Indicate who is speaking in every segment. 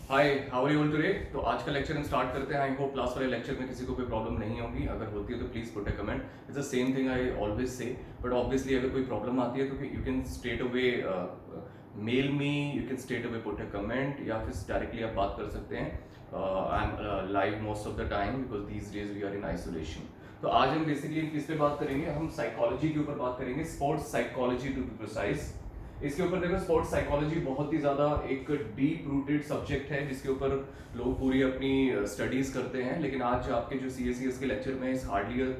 Speaker 1: Hi, how are you all today. तो आज का लेक्चर हम स्टार्ट करते हैं। आई होप लास्ट वाले लेक्चर में किसी को कोई प्रॉब्लम नहीं होगी। अगर होती है तो please put a comment. It's the same thing I always say, but obviously अगर कोई प्रॉब्लम आती है तो you can straight away mail me, you can straight away put a comment, या फिर डायरेक्टली आप बात कर सकते हैं। I am live most of the time because these days we are in isolation. तो आज हम बेसिकली किस पे बात करेंगे, हम साइकोलॉजी के ऊपर बात करेंगे, sports psychology to be precise. इसके ऊपर देखो, स्पोर्ट्स साइकोलॉजी बहुत ही ज़्यादा एक डीप रूटेड सब्जेक्ट है जिसके ऊपर लोग पूरी अपनी स्टडीज करते हैं। लेकिन आज आपके जो CSES के लेक्चर में इस हार्डली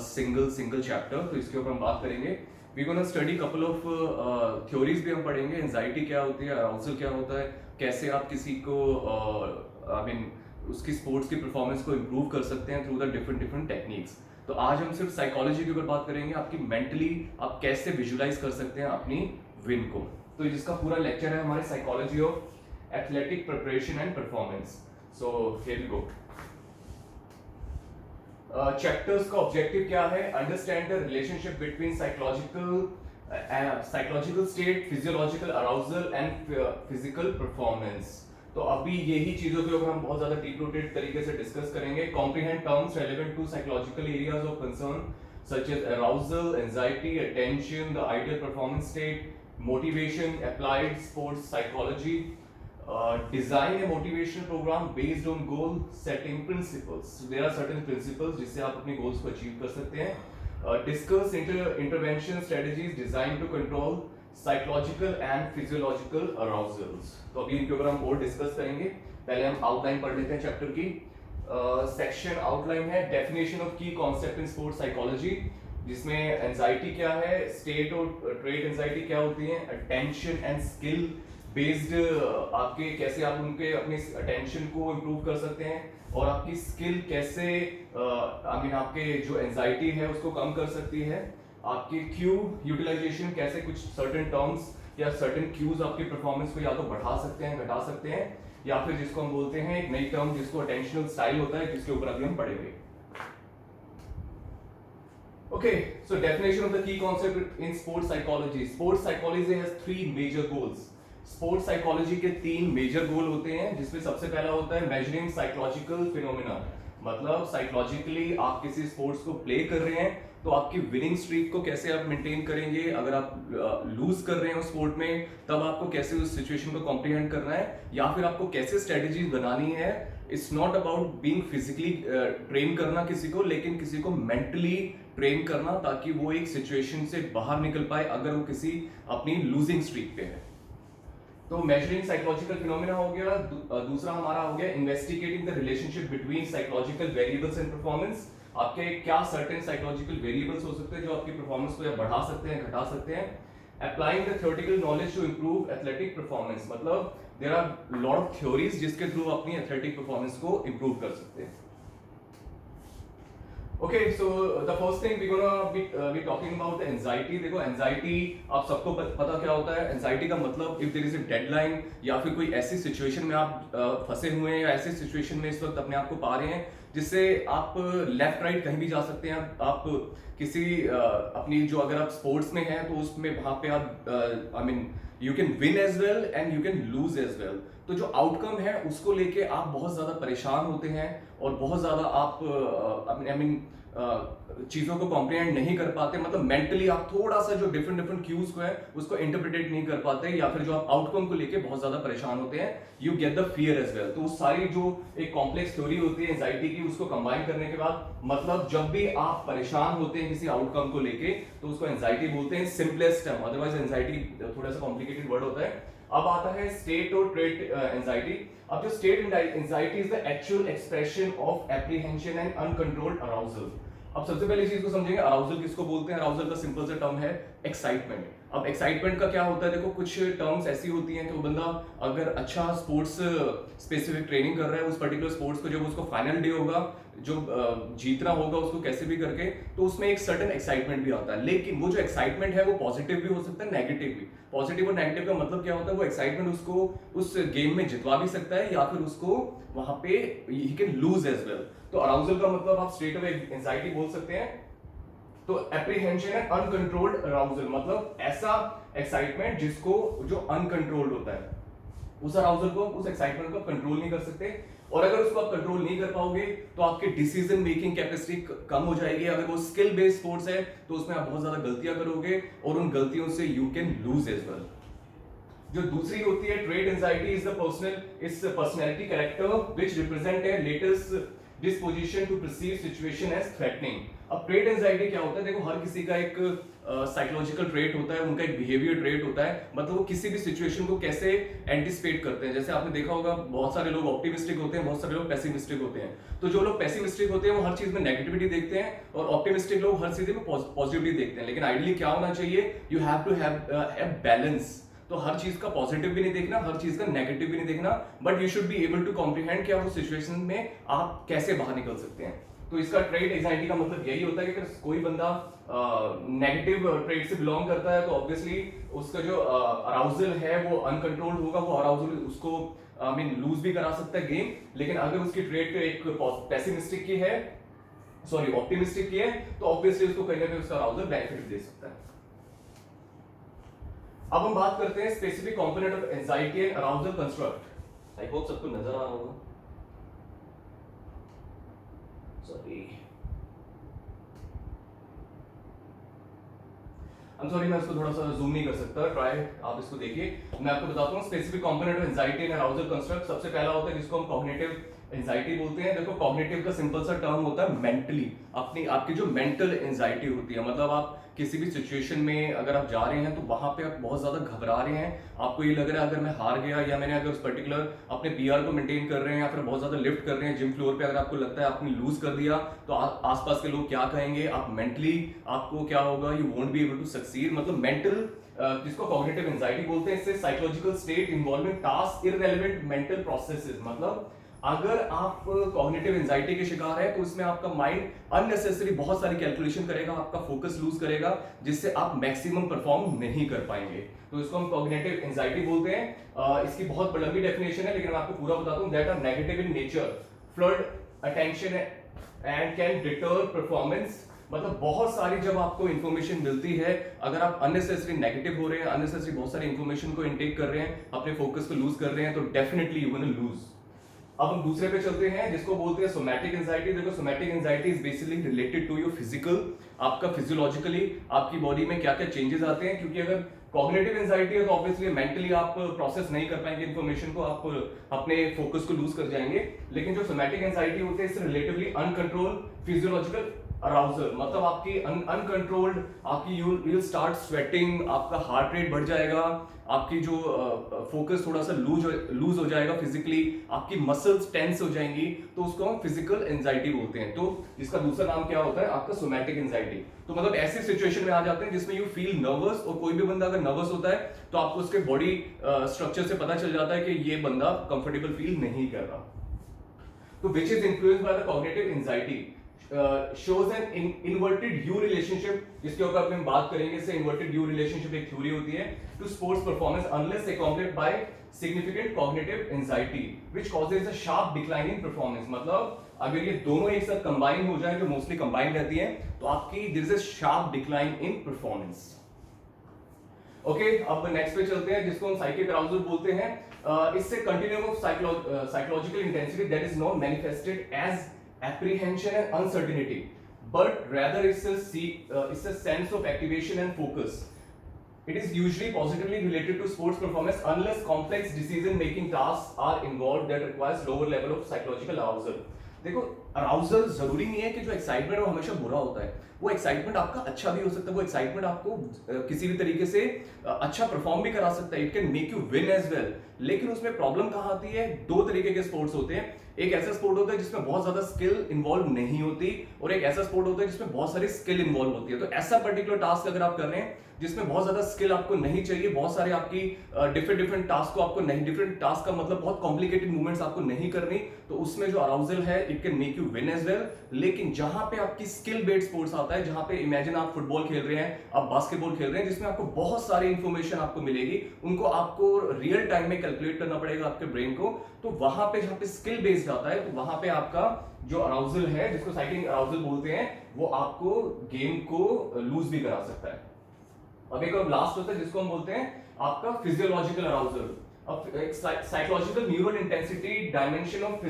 Speaker 1: सिंगल चैप्टर, तो इसके ऊपर हम बात करेंगे। We gonna study couple of theories भी हम पढ़ेंगे। एंजाइटी क्या होती है, अराउजल क्या होता है, कैसे आप किसी को आई मीन उसकी स्पोर्ट्स की परफॉर्मेंस को इम्प्रूव कर सकते हैं through the different different techniques. तो आज हम सिर्फ साइकोलॉजी के ऊपर बात करेंगे, आपकी मेंटली आप कैसे विजुलाइज कर सकते हैं अपनी विन को। तो जिसका पूरा लेक्चर है हमारे psychology of athletic preparation and performance. So here we go. Chapters का ऑब्जेक्टिव क्या है? Understand the relationship between psychological state, physiological arousal and physical performance. तो अभी यही चीजों के ऊपर हम बहुत ज्यादा डीप रूटेड तरीके से डिस्कस करेंगे। Comprehend terms relevant to psychological areas of concern such as arousal, anxiety, attention, the ideal performance state, motivation, applied sports psychology, design a motivational program based on goal setting principles. So there are certain principles जिससे आप अपने goals को achieve कर सकते हैं. Discuss intervention strategies designed to control psychological and physiological arousals. तो अभी इनके ऊपर हम और डिस्कस करेंगे। पहले हम आउटलाइन पढ़ लेते हैं चैप्टर की। सेक्शन आउटलाइन है डेफिनेशन ऑफ की कॉन्सेप्ट इन स्पोर्ट्स साइकोलॉजी, जिसमें एंजाइटी क्या है, स्टेट और ट्रेट एंजाइटी क्या होती है, अटेंशन एंड स्किल बेस्ड आपके कैसे आप उनके अपने अटेंशन को इम्प्रूव कर सकते हैं, और आपकी स्किल कैसे आई मीन आपके जो एंजाइटी है उसको कम कर सकती है। आपके क्यू यूटिलाइजेशन, कैसे कुछ सर्टेन टर्म्स या सर्टेन क्यूज आपकी परफॉर्मेंस को या तो बढ़ा सकते हैं, घटा सकते हैं, या फिर जिसको हम बोलते हैं एक नई टर्म जिसको अटेंशनल स्टाइल होता है, जिसके ऊपर अभी हम पढ़ेंगे। Okay, so definition of the key concept in sports psychology. Sports psychology has three major goals. Sports psychology के तीन मेजर गोल होते हैं, जिसमें सबसे पहला होता है मेजरिंग साइकोलॉजिकल फिनोमेना। मतलब साइकोलॉजिकली आप किसी स्पोर्ट्स को प्ले कर रहे हैं तो आपकी विनिंग स्ट्रीक को कैसे आप मेंटेन करेंगे। अगर आप लूज कर रहे हैं उस स्पोर्ट में, तब आपको कैसे उस सिचुएशन को कॉम्प्रिहेंड करना है, या फिर आपको कैसे स्ट्रेटेजीज बनानी है। It's not about being physically train करना किसी को, लेकिन किसी को मेंटली ट्रेन करना, ताकि वो एक सिचुएशन से बाहर निकल पाए अगर वो किसी अपनी लूजिंग स्ट्रीक पे है। तो मेजरिंग साइकोलॉजिकल फिनोमेना हो गया। दूसरा हमारा हो गया investigating the relationship between psychological variables and performance. आपके क्या सर्टेन साइकोलॉजिकल वेरिएबल्स हो सकते हैं जो आपकी परफॉर्मेंस को या बढ़ा सकते हैं, घटा सकते हैं। Applying the theoretical knowledge to improve athletic performance. मतलब there are lot of theories जिसके थ्रू अपनी एथलेटिक परफॉर्मेंस को इंप्रूव कर सकते हैं। Okay, so the first thing we're gonna be talking about the anxiety. देखो anxiety आप सबको पता क्या होता है। anxiety का मतलब if there is a deadline, या फिर कोई ऐसी सिचुएशन में आप फंसे हुए हैं, या ऐसी सिचुएशन में इस वक्त अपने आप को पा रहे हैं जिससे आप लेफ्ट राइट कहीं भी जा सकते हैं। आप किसी अपनी जो अगर आप स्पोर्ट्स में हैं तो उसमें वहां पे आप I mean you can win as well and you can lose as well. तो जो आउटकम है उसको लेके आप बहुत ज्यादा परेशान होते हैं, और बहुत ज्यादा आप आई मीन चीजों को कॉम्प्रिहेंड नहीं कर पाते। मतलब मेंटली आप थोड़ा सा जो डिफरेंट डिफरेंट क्यूज को है उसको इंटरप्रिटेट नहीं कर पाते, या फिर जो आप आउटकम को लेके बहुत ज्यादा परेशान होते हैं। You get the fear as well. तो सारी जो एक कॉम्प्लेक्स थ्योरी होती है एंजाइटी की, उसको कंबाइन करने के बाद मतलब जब भी आप परेशान होते हैं किसी आउटकम को लेके तो उसको एंजाइटी बोलते हैं, सिंपलेस्ट टर्म। अदरवाइज एंजाइटी थोड़ा सा कॉम्प्लिकेटेड वर्ड होता है। अब आता है स्टेट और ट्रेट एंजाइटी। अब जो state anxiety is the actual expression of apprehension and uncontrolled arousal. अब सबसे पहले चीज को समझेंगे, अराउजल किसको बोलते हैं। अराउजल का सिंपल सा टर्म है एक्साइटमेंट। अब एक्साइटमेंट का क्या होता है, देखो कुछ टर्म्स ऐसी होती हैं कि वो बंदा अगर अच्छा स्पोर्ट्स स्पेसिफिक ट्रेनिंग कर रहा है, उस पर्टिकुलर स्पोर्ट्स को जब उसको फाइनल डे होगा, जो जीतना होगा उसको कैसे भी करके, तो उसमें एक सर्टेन एक्साइटमेंट भी आता है। लेकिन वो जो एक्साइटमेंट है वो पॉजिटिव भी हो सकता है, नेगेटिव भी। पॉजिटिव और नेगेटिव का मतलब क्या होता है, वो एक्साइटमेंट उसको उस गेम में जितवा भी सकता है, या फिर उसको वहां पे ही कैन लूज एज वेल। तो अराउजल का मतलब आप स्ट्रेट अवे एंजाइटी बोल सकते हैं। तो एप्रीहेंशन है अनकंट्रोल्ड अराउजल, मतलब ऐसा एक्साइटमेंट जिसको जो अनकंट्रोल्ड होता है। उस अराउजल को, उस एक्साइटमेंट को कंट्रोल नहीं कर सकते। और अगर उसको आप कंट्रोल नहीं कर पाओगे तो आपकी डिसीजन मेकिंग कैपेसिटी कम हो जाएगी। अगर वो स्किल बेस्ड स्पोर्ट्स है तो उसमें आप बहुत ज्यादा गलतियां करोगे और उन गलतियों से you can lose as well. जो दूसरी होती है trait anxiety is the personality character which represent a latest disposition to perceive situation as threatening. अब ट्रेट एंजाइटी क्या होता है, देखो हर किसी का एक साइकोलॉजिकल ट्रेट होता है, उनका एक बिहेवियर ट्रेट होता है, मतलब वो किसी भी सिचुएशन को कैसे एंटिसिपेट करते हैं। जैसे आपने देखा होगा बहुत सारे लोग ऑप्टिमिस्टिक होते हैं, बहुत सारे लोग पेसिमिस्टिक होते हैं। तो जो लोग पेसिमिस्टिक होते हैं वो हर चीज में नेगेटिविटी देखते हैं और ऑप्टिमिस्टिक लोग हर चीज में पॉजिटिविटी देखते हैं। लेकिन आइडियली क्या होना चाहिए, you have to have balance. तो हर चीज का पॉजिटिव भी नहीं देखना, हर चीज का नेगेटिव भी नहीं देखना, but you should be able to comprehend कि आप उस सिचुएशन में आप कैसे बाहर निकल सकते हैं। तो इसका ट्रेट एंजाइटी का मतलब यही होता है कि अगर कोई बंदा नेगेटिव ट्रेट से बिलोंग करता है तो ऑब्वियसली उसका जो अराउजल है वो अनकंट्रोल्ड होगा, वो अराउजल उसको लूज भी करा सकता है गेम। लेकिन अगर उसकी ट्रेट एक पेसिमिस्टिक की है, सॉरी ऑप्टिमिस्टिक की है, तो ऑब्वियसली उसको कहीं ना कहीं उसका अराउजल बेनिफिट दे सकता है। अब हम बात करते हैं specific component of anxiety and arousal construct. I hope सबको नजर आ रहा होगा, सॉरी मैं इसको थोड़ा सा जूम नहीं कर सकता, ट्राई आप इसको देखिए। मैं आपको बताता हूँ specific component of anxiety and arousal construct. सबसे पहला होता है जिसको हम कॉग्निटिव एंजाइटी बोलते हैं। देखो कॉग्निटिव का सिंपल सा टर्म होता है मेंटली, आपकी जो मेंटल एंजाइटी होती है, मतलब आप किसी भी सिचुएशन में अगर आप जा रहे हैं तो वहां पे आप बहुत ज्यादा घबरा रहे हैं, आपको ये लग रहा है अगर मैं हार गया या मैंने अगर उस पर्टिकुलर अपने पीआर को मेंटेन कर रहे हैं या फिर बहुत ज्यादा लिफ्ट कर रहे हैं जिम फ्लोर पे, अगर आपको लगता है आपने लूज कर दिया तो आसपास के लोग क्या कहेंगे, आप मेंटली आपको क्या होगा, you won't be able to succeed. मतलब मेंटल जिसको कॉग्निटिव एंजाइटी बोलते हैं, इससे psychological state involving task irrelevant mental processes. मतलब अगर आप कॉग्निटिव एंजाइटी के शिकार है तो इसमें आपका माइंड अननेसेसरी बहुत सारी कैलकुलेशन करेगा, आपका फोकस लूज करेगा, जिससे आप मैक्सिमम परफॉर्म नहीं कर पाएंगे। तो इसको हम कॉग्निटिव एंजाइटी बोलते हैं। इसकी बहुत लंबी डेफिनेशन है लेकिन मैं आपको पूरा बताता हूं। That are negative in nature, flood attention and can deter performance. मतलब बहुत सारी जब आपको इंफॉर्मेशन मिलती है, अगर आप अननेसेसरी नेगेटिव हो रहे हैं, अननेसेसरी बहुत सारी इंफॉर्मेशन को इनटेक कर रहे हैं, अपने फोकस को लूज कर रहे हैं, तो डेफिनेटली यू विल लूज। अब हम दूसरे पे चलते हैं जिसको बोलते हैं सोमैटिक एंजाइटी। देखो somatic anxiety is basically related to your physical, आपका फिजियोलॉजिकली आपकी बॉडी में क्या क्या चेंजेस आते हैं। क्योंकि अगर कॉग्निटिव एंजाइटी है तो ऑब्वियसली मेंटली आप प्रोसेस नहीं कर पाएंगे इन्फॉर्मेशन को, आप अपने फोकस को लूज कर जाएंगे। लेकिन जो सोमैटिक एंजाइटी होते हैं इससे रिलेटिवली अनकंट्रोल फिजियोलॉजिकल अराउजल, मतलब आपकी अनकंट्रोल्ड आपकी यू विल स्टार्ट स्वेटिंग, आपका हार्ट रेट बढ़ जाएगा, आपकी जो फोकस थोड़ा सा लूज हो जाएगा फिजिकली, आपकी मसल्स टेंस हो जाएंगी, तो उसको हम फिजिकल एंजाइटी बोलते हैं। तो इसका दूसरा नाम क्या होता है आपका सोमैटिक एंजाइटी। तो मतलब ऐसी सिचुएशन में आ जाते हैं जिसमें यू फील नर्वस, और कोई भी बंदा अगर नर्वस होता है तो आपको उसके बॉडी स्ट्रक्चर से पता चल जाता है कि ये बंदा कंफर्टेबल फील नहीं कर रहा। तो which is influenced by the cognitive anxiety shows an inverted U relationship, जिसके ऊपर हम बात करेंगे। इससे inverted U relationship एक थ्योरी होती है to sports performance unless accompanied by significant cognitive anxiety which causes a sharp decline in performance। मतलब अगर ये दोनों एक साथ कंबाइन हो जाए, जो मोस्टली कंबाइन रहती है, तो आपकी there is a sharp decline in performance। Okay अब नेक्स्ट पे चलते हैं जिसको हम साइकिक अराउजल बोलते हैं। इससे continuum of psychological intensity that is not manifested as apprehension and uncertainty, but rather it's a sense of activation and focus. It is usually positively related to sports performance unless complex decision making tasks are involved that requires lower level of psychological arousal। देखो arousal जरूरी नहीं है कि जो excitement है वो हमेशा बुरा होता है, वो एक्साइटमेंट आपका अच्छा भी हो सकता है, वो एक्साइटमेंट आपको किसी भी तरीके से अच्छा परफॉर्म भी करा सकता है, it can make you win as well. लेकिन उसमें प्रॉब्लम कहाँ आती है, दो तरीके के स्पोर्ट्स होते हैं। एक ऐसा स्पोर्ट होता है जिसमें बहुत ज्यादा स्किल इन्वॉल्व नहीं होती, और एक ऐसा स्पोर्ट होता है जिसमें बहुत सारी स्किल इन्वॉल्व होती है। तो ऐसा पर्टिकुलर टास्क अगर आप कर रहे हैं जिसमें बहुत ज्यादा स्किल आपको नहीं चाहिए, बहुत सारे आपकी डिफरेंट टास्क को आपको नहीं, डिफरेंट टास्क का मतलब बहुत कॉम्प्लिकेटेड मूवमेंट्स आपको नहीं करनी, तो उसमें जो अराउजल है it can make you win as well. लेकिन जहां पे आपकी स्किल बेस्ड स्पोर्ट्स आता है, जहां पे इमेजिन आप फुटबॉल खेल रहे हैं, आप बास्केटबॉल खेल रहे हैं, जिसमें आपको बहुत सारी इंफॉर्मेशन आपको मिलेगी, उनको आपको रियल टाइम में कैलकुलेट करना पड़ेगा आपके ब्रेन को, तो वहां पे जहां पे स्किल बेस्ड आता है, तो वहां पे आपका जो अराउजल है जिसको साइकिलिंग अराउजल बोलते हैं, वो आपको गेम को लूज भी करा सकता है। अब एक और लास्ट होता है जिसको हम बोलते हैं आपका physiological arousal. psychological neural intensity dimension of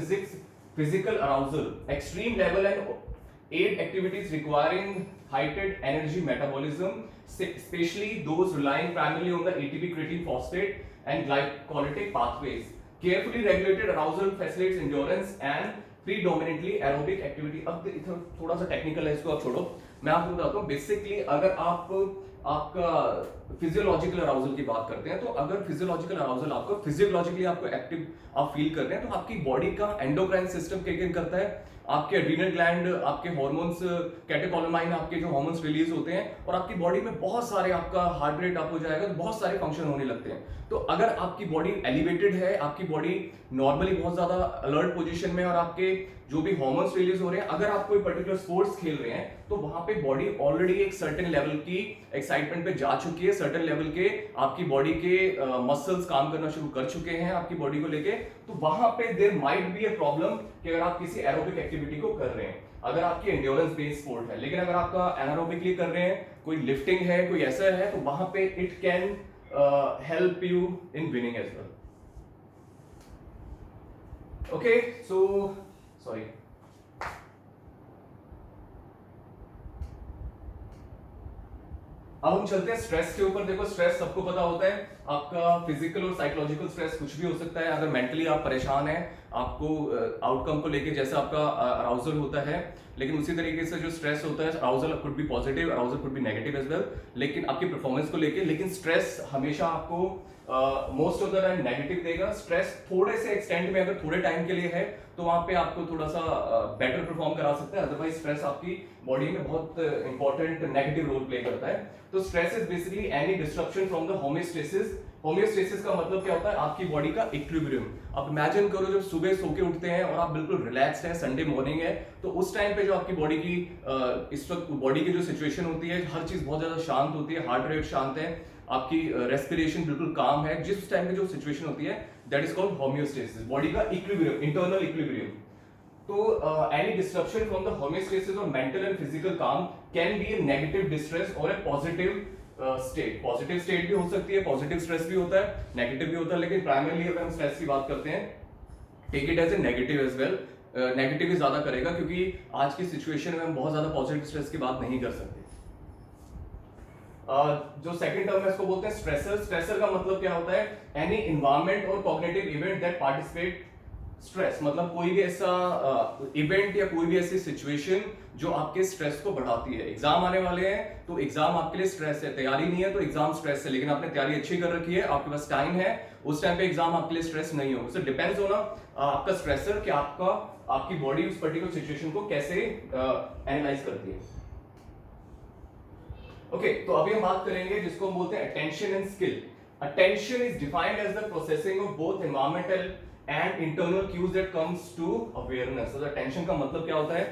Speaker 1: physical arousal, extreme level and aid activities requiring heightened energy metabolism, especially those relying primarily on the ATP creatine phosphate and glycolytic pathways. Carefully regulated arousal facilitates endurance and predominantly aerobic activity. अब थोड़ा सा technical है, इसको आप छोड़ो, मैं आपको बताता हूँ. बेसिकली अगर आपका फिजियोलॉजिकल अराउजल की बात करते हैं, तो अगर फिजियोलॉजिकल अराउजल आपको फिजियोलॉजिकली आपको एक्टिव आप फील कर रहे हैं, तो आपकी बॉडी का एंडोक्राइन सिस्टम किक इन करता है, आपके एड्रीनल ग्लैंड, आपके हार्मोन्स, कैटेकोलामाइन, आपके जो हार्मोन्स रिलीज होते हैं, और आपकी बॉडी में बहुत सारे, आपका हार्ट रेट अप हो जाएगा, तो बहुत सारे फंक्शन होने लगते हैं. तो अगर आपकी बॉडी एलिवेटेड है, आपकी बॉडी नॉर्मली बहुत ज्यादा अलर्ट पोजीशन में, और आपके जो भी हार्मोन्स रिलीज हो रहे हैं, अगर आप कोई पर्टिकुलर स्पोर्ट्स खेल रहे हैं, तो वहां पे बॉडी ऑलरेडी एक सर्टेन लेवल की एक्साइटमेंट पे जा चुकी है, सर्टेन लेवल के आपकी बॉडी के मसल्स काम करना शुरू कर चुके हैं आपकी बॉडी को लेके. तो वहां पे there might be a problem कि अगर आप किसी एरोबिक एक्टिविटी को कर रहे हैं, अगर आपकी एंड्योरेंस बेस्ड स्पोर्ट है, लेकिन अगर आपका एनारोबिकली कर रहे हैं, कोई लिफ्टिंग है, कोई ऐसा है, तो वहां पे it can help you in winning as well. Okay, so sorry. अब हम चलते हैं स्ट्रेस के ऊपर. देखो, स्ट्रेस सबको पता होता है, आपका फिजिकल और साइकोलॉजिकल स्ट्रेस कुछ भी हो सकता है. अगर मेंटली आप परेशान हैं, आपको आउटकम को लेके, जैसे आपका अराउजल होता है, लेकिन उसी तरीके से जो स्ट्रेस होता है, arousal could be positive, arousal could be negative as well, लेकिन आपकी परफॉर्मेंस को लेके. लेकिन स्ट्रेस हमेशा आपको most of the time negative देगा. स्ट्रेस थोड़े से एक्सटेंट में, अगर थोड़े टाइम के लिए है, तो वहां पे आपको थोड़ा सा बेटर परफॉर्म करा सकता है. अदरवाइज स्ट्रेस आपकी बॉडी में बहुत इंपॉर्टेंट नेगेटिव रोल प्ले करता है. तो stress is basically any disruption from the homeostasis. Homeostasis का मतलब क्या होता है? आपकी बॉडी का इक्विलिब्रियम. आप इमेजिन करो, जब सुबह सो के उठते हैं और आप बिल्कुल रिलैक्स्ड हैं, संडे मॉर्निंग है, तो उस टाइम पे जो आपकी बॉडी की इस वक्त बॉडी की जो सिचुएशन होती है, हर चीज बहुत ज्यादा शांत होती है, हार्ट रेट शांत है, आपकी रेस्पिरेशन बिल्कुल काम है. जिस टाइम पे जो सिचुएशन होती है, that is called homeostasis, body का इक्विलिब्रियम, इंटरनल इक्विलिब्रियम. तो any disruption from the homeostasis or mental and physical calm can be a negative distress or a positive state. Positive state भी हो सकती है, पॉजिटिव स्ट्रेस भी होता है, negative भी होता है, लेकिन प्राइमरली अगर हम स्ट्रेस की बात करते हैं, take it as a negative as well. Negative ही ज्यादा करेगा, क्योंकि आज की सिचुएशन में हम बहुत ज्यादा पॉजिटिव स्ट्रेस की बात नहीं कर सकते. जो सेकंड टर्म है, इसको बोलते हैं स्ट्रेसर. स्ट्रेसर का मतलब क्या होता है? एनी एनवायरमेंट और cognitive event that participate stress. मतलब कोई भी ऐसा इवेंट या कोई भी ऐसी सिचुएशन जो आपके स्ट्रेस को बढ़ाती है. एग्जाम आने वाले हैं, तो एग्जाम आपके लिए स्ट्रेस है. तैयारी नहीं है तो एग्जाम स्ट्रेस है, लेकिन आपने तैयारी अच्छी कर रखी है, आपके पास टाइम है, उस टाइम पे एग्जाम आपके लिए स्ट्रेस नहीं होगा. सो डिपेंड्स होना आपका स्ट्रेसर कि आपकी बॉडी उस पर्टिकुलर सिचुएशन को कैसे एनालाइज करती है. ओके, तो अभी हम बात करेंगे जिसको हम बोलते हैं attention and skill. Attention is defined as the processing of both environmental and internal cues that comes to awareness. तो attention का मतलब क्या होता है?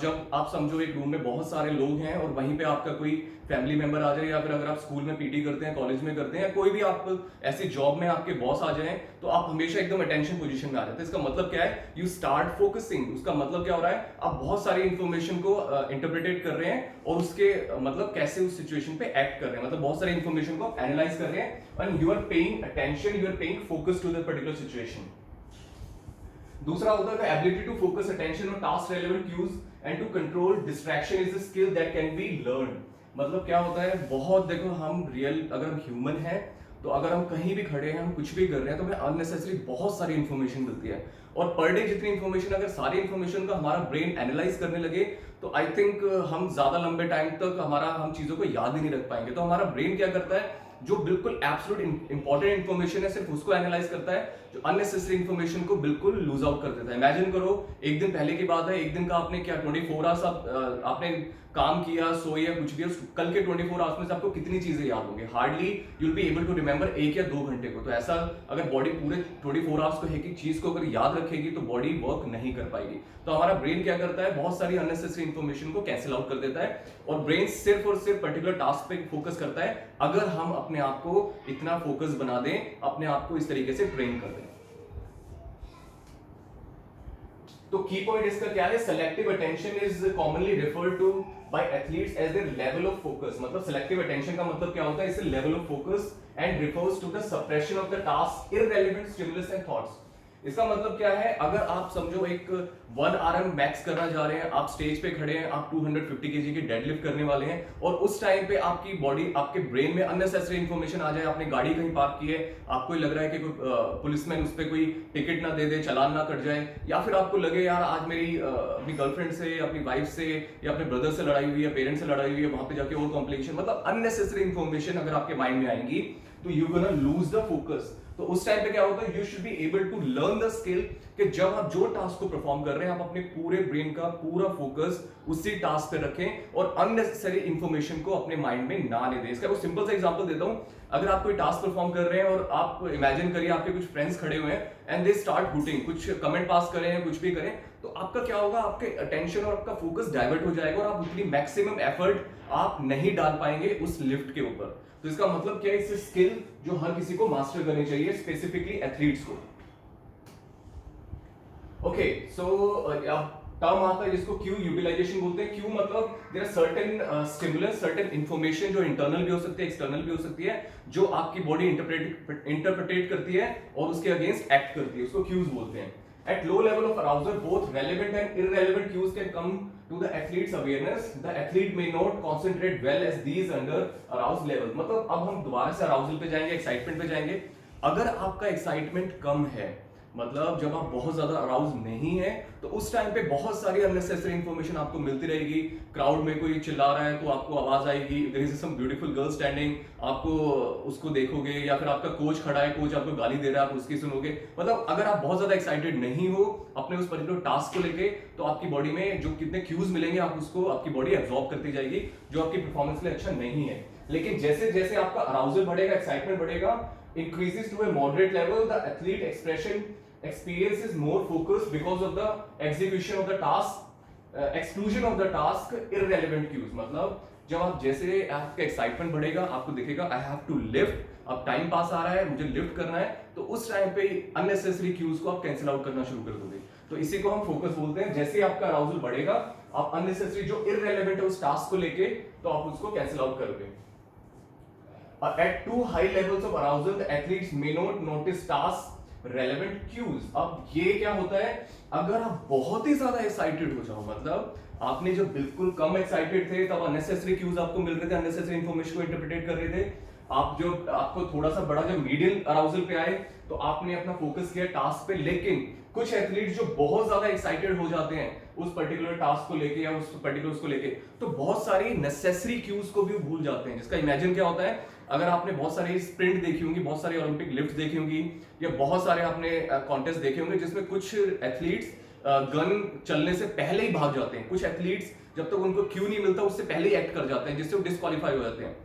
Speaker 1: जब आप समझो एक रूम में बहुत सारे लोग हैं और वहीं पे आपका कोई फैमिली मेंबर आ जाए, या फिर अगर आप स्कूल में पीटी करते हैं, कॉलेज में करते हैं, या कोई भी आप ऐसी जॉब में आपके बॉस आ जाएं, तो आप हमेशा एकदम अटेंशन पोजीशन में आ जाते हैं. इसका मतलब क्या है? You start focusing. उसका मतलब क्या हो रहा है? आप बहुत सारी इंफॉर्मेशन को इंटरप्रेटेट कर रहे हैं, और उसके मतलब कैसे उस सिचुएशन पे एक्ट कर रहे हैं, मतलब बहुत सारी इंफॉर्मेशन को आप एनालाइज कर रहे हैं, and you are paying attention, you are paying focus to that particular situation. दूसरा होता है ability to focus attention on task relevant cues and to control distraction is a skill that can be learn. मतलब क्या होता है? बहुत देखो, हम अगर हम ह्यूमन हैं, तो अगर हम कहीं भी खड़े हैं, हम कुछ भी कर रहे हैं, तो हमें अननेसेसरी बहुत सारी इंफॉर्मेशन मिलती है. और पर डे जितनी इंफॉर्मेशन, अगर सारी इंफॉर्मेशन का हमारा ब्रेन एनालाइज करने लगे, तो आई थिंक हम ज्यादा लंबे टाइम तक हम चीजों को याद ही नहीं रख पाएंगे. तो हमारा ब्रेन क्या करता है? जो बिल्कुल एब्सोल्यूट इंपॉर्टेंट इंफॉर्मेशन है, सिर्फ उसको एनालाइज करता है, जो अननेसेसरी इंफॉर्मेशन को बिल्कुल लूज आउट कर देता है. इमेजिन करो, एक दिन पहले की बात है, एक दिन का आपने क्या 24 आवर्स आपने काम किया, सोए या कुछ भी, कल के 24 आवर्स में से आपको कितनी चीजें याद होंगी? Hardly you will be able to remember 1 या 2 घंटे को. तो ऐसा अगर बॉडी पूरे 24 आवर्स को एक एक चीज को अगर याद रखेगी, तो बॉडी वर्क नहीं कर पाएगी. तो हमारा ब्रेन क्या करता है? बहुत सारी अननेसेसरी इंफॉर्मेशन को कैंसिल आउट कर देता है, और ब्रेन सिर्फ और सिर्फ पर्टिकुलर टास्क पे फोकस करता है, अगर हम अपने आप को इतना फोकस बना दें, अपने आप को इस तरीके से ट्रेन कर दें. तो की पॉइंट इसका क्या है, selective attention is commonly referred to by athletes as their level of focus. मतलब सेलेक्टिव अटेंशन का मतलब क्या होता है, इसे level of focus and refers to the suppression of the task irrelevant stimulus and thoughts. इसका मतलब क्या है, अगर आप समझो एक 1 RM मैक्स करना जा रहे हैं, आप स्टेज पे खड़े हैं, आप 250 kg की डेडलिफ्ट करने वाले हैं, और उस टाइम पे आपकी बॉडी, आपके ब्रेन में अननेसेसरी इंफॉर्मेशन आ जाए, आपने गाड़ी कहीं पार्क की है, आपको लग रहा है कि कोई पुलिसमैन उस पर कोई टिकट ना दे दे, चालान ना कट जाए, या फिर आपको लगे यार आज मेरी अपनी गर्लफ्रेंड से, अपनी वाइफ से या अपने ब्रदर से लड़ाई हुई है, पेरेंट्स से लड़ाई हुई है, वहां पे जाके और कॉम्प्लिकेशन, मतलब अननेसेसरी इंफॉर्मेशन अगर आपके माइंड में आएंगी तो you gonna lose the focus. तो उस टाइम पे क्या होता है, you should be able to learn the skill कि जब आप जो टास्क को परफॉर्म कर रहे हैं, आप अपने पूरे ब्रेन का पूरा फोकस उसी टास्क पे रखें और अननेसेसरी इंफॉर्मेशन को अपने माइंड में ना आने दें। इसका वो सिंपल सा एग्जांपल देता हूं, अगर आप कोई टास्क परफॉर्म कर रहे हैं और आप इमेजिन करिए आपके कुछ फ्रेंड्स खड़े हुए हैं एंड दे स्टार्ट हुटिंग, कुछ कमेंट पास करें या कुछ भी करें, तो आपका क्या होगा, आपके अटेंशन और आपका फोकस डाइवर्ट हो जाएगा और आप उतनी मैक्सिमम एफर्ट आप नहीं डाल पाएंगे उस लिफ्ट के ऊपर। तो इसका मतलब क्या है, इस स्किल जो हर किसी को मास्टर करनी चाहिए, स्पेसिफिकली एथलीट्स को। ओके, सो अब टर्म आता है जिसको क्यू यूटिलाइजेशन बोलते हैं। क्यू मतलब there are certain stimulus, certain information जो इंटरनल भी हो सकती है, एक्सटर्नल भी हो सकती है, जो आपकी बॉडी इंटरप्रेट करती है और उसके अगेंस्ट एक्ट करती है, उसको क्यूज बोलते हैं। At low level of arousal, both relevant and irrelevant cues can come to the athlete's awareness. The athlete may not concentrate well as these under aroused level. मतलब अब हम दोबारा से arousal पे जाएंगे, excitement पे जाएंगे। अगर आपका excitement कम है, मतलब जब आप बहुत ज्यादा अराउज नहीं है, तो उस टाइम पे बहुत सारी अननेसेसरी इंफॉर्मेशन आपको मिलती रहेगी। क्राउड में कोई चिल्ला रहा है तो आपको आवाज आएगी, there is some beautiful girl standing, आपको उसको देखोगे, या फिर आपका कोच खड़ा है, कोच आपको गाली दे रहा है, आप उसकी सुनोगे। मतलब अगर आप बहुत ज्यादा एक्साइटेड नहीं हो अपने उस पर्टिकुलर टास्क को लेके, तो आपकी बॉडी में जो कितने क्यूज मिलेंगे, आप उसको आपकी बॉडी एब्जॉर्ब करती जाएगी, जो आपकी परफॉर्मेंस के लिए अच्छा नहीं है। लेकिन जैसे जैसे आपका अराउजल बढ़ेगा, एक्साइटमेंट बढ़ेगा, increases to a moderate level, the athlete experiences more focus because of the execution of the task, exclusion of the task irrelevant cues। मतलब जब आप जैसे आपका एक्साइटमेंट बढ़ेगा, आपको दिखेगा आई हैव टू लिफ्ट, अब टाइम पास आ रहा है, मुझे लिफ्ट करना है, तो उस टाइम पे अननेसेसरी क्यूज को आप कैंसिल आउट करना शुरू कर दोगे। तो इसी को हम फोकस बोलते हैं। जैसे आपका अराउजल बढ़ेगा, आप अननेसेसरी जो इररिलेवेंट है उस टास्क को लेके, तो आप उसको कैंसिल आउट करोगे। At too high levels of arousal, the athletes may not notice task relevant cues। अब ये क्या होता है, अगर आप बहुत ही ज्यादा एक्साइटेड हो जाओ, मतलब आपने जब बिल्कुल कम एक्साइटेड थे तब अननेसेसरी क्यूज आपको मिल रहे थे, अननेसेसरी इंफॉर्मेशन को इंटरप्रेट कर रहे थे। आप जो आपको थोड़ा सा बड़ा जब मीडियम अराउजल पे आए, तो आपने अपना फोकस किया टास्क पे। लेकिन कुछ एथलीट्स जो बहुत ज्यादा एक्साइटेड हो जाते हैं उस पर्टिकुलर टास्क को लेके या उस पर्टिकुलर उसको लेके, तो बहुत सारी नेसेसरी क्यूज को भी भूल जाते हैं। जिसका इमेजिन क्या होता है, अगर आपने बहुत सारी स्प्रिंट देखी होंगी, बहुत सारी ओलंपिक लिफ्ट देखी होंगी, या बहुत सारे आपने कॉन्टेस्ट देखे होंगे जिसमें कुछ एथलीट्स गन चलने से पहले ही भाग जाते हैं। कुछ एथलीट्स जब तक उनको क्यू नहीं मिलता उससे पहले ही एक्ट कर जाते हैं, जिससे वो डिस्क्वालीफाई हो जाते हैं।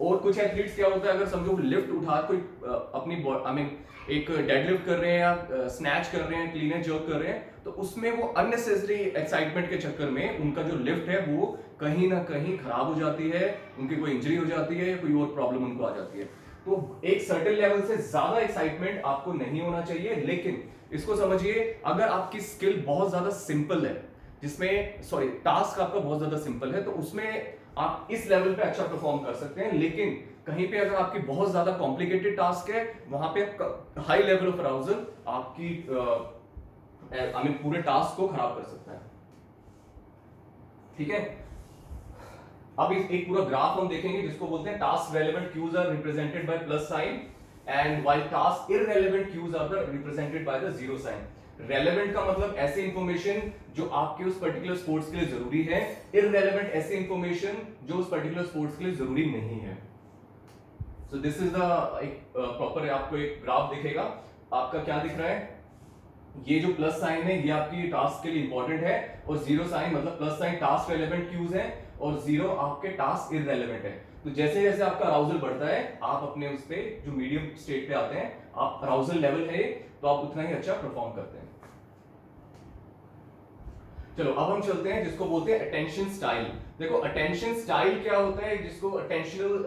Speaker 1: और कुछ एथलीट्स क्या होता है, अगर समझो लिफ्ट उठा कोई अपनी आई मीन एक डेडलिफ्ट कर रहे हैं या स्नैच कर रहे हैं, क्लीन एंड जर्क कर रहे हैं, तो उसमें वो अननेसेसरी एक्साइटमेंट के चक्कर में उनका जो लिफ्ट है वो कहीं ना कहीं खराब हो जाती है, उनकी कोई इंजरी हो जाती है, कोई और प्रॉब्लम उनको आ जाती है। तो एक सर्टेन लेवल से ज्यादा एक्साइटमेंट आपको नहीं होना चाहिए। लेकिन इसको समझिए, अगर आपकी स्किल बहुत ज्यादा सिंपल है, जिसमें टास्क आपका बहुत ज्यादा सिंपल है, तो उसमें आप इस लेवल पे अच्छा परफॉर्म कर सकते हैं। लेकिन कहीं पे अगर आपकी बहुत ज्यादा कॉम्प्लिकेटेड टास्क है, वहां पे हाई लेवल ऑफ अराउजल आपकी आई मीन पूरे टास्क को खराब कर सकता है। ठीक है, अब एक पूरा ग्राफ हम देखेंगे जिसको बोलते हैं task relevant cues are represented by plus sign, and while task irrelevant cues are represented by the zero sign. Relevant का मतलब ऐसी इंफॉर्मेशन जो आपके उस पर्टिकुलर स्पोर्ट्स के लिए जरूरी है, इररिलेवेंट ऐसी इंफॉर्मेशन जो उस पर्टिकुलर स्पोर्ट्स के लिए जरूरी नहीं है। सो दिस इज द एक प्रॉपर आपको एक ग्राफ दिखेगा। आपका क्या दिख रहा है, ये जो प्लस साइन है ये आपकी टास्क के लिए इंपॉर्टेंट है, और जीरो साइन मतलब plus sign task relevant cues है और जीरो आपके टास्क इररिलेवेंट है। तो जैसे जैसे आपका अराउजल बढ़ता है, आप अपने उस पे जो मीडियम स्टेट पे आते हैं, आप अराउजल लेवल है तो आप उतना ही अच्छा परफॉर्म करते हैं। चलो अब हम चलते हैं जिसको बोलते हैं अटेंशन स्टाइल। देखो अटेंशन स्टाइल क्या होता है, जिसको अटेंशनल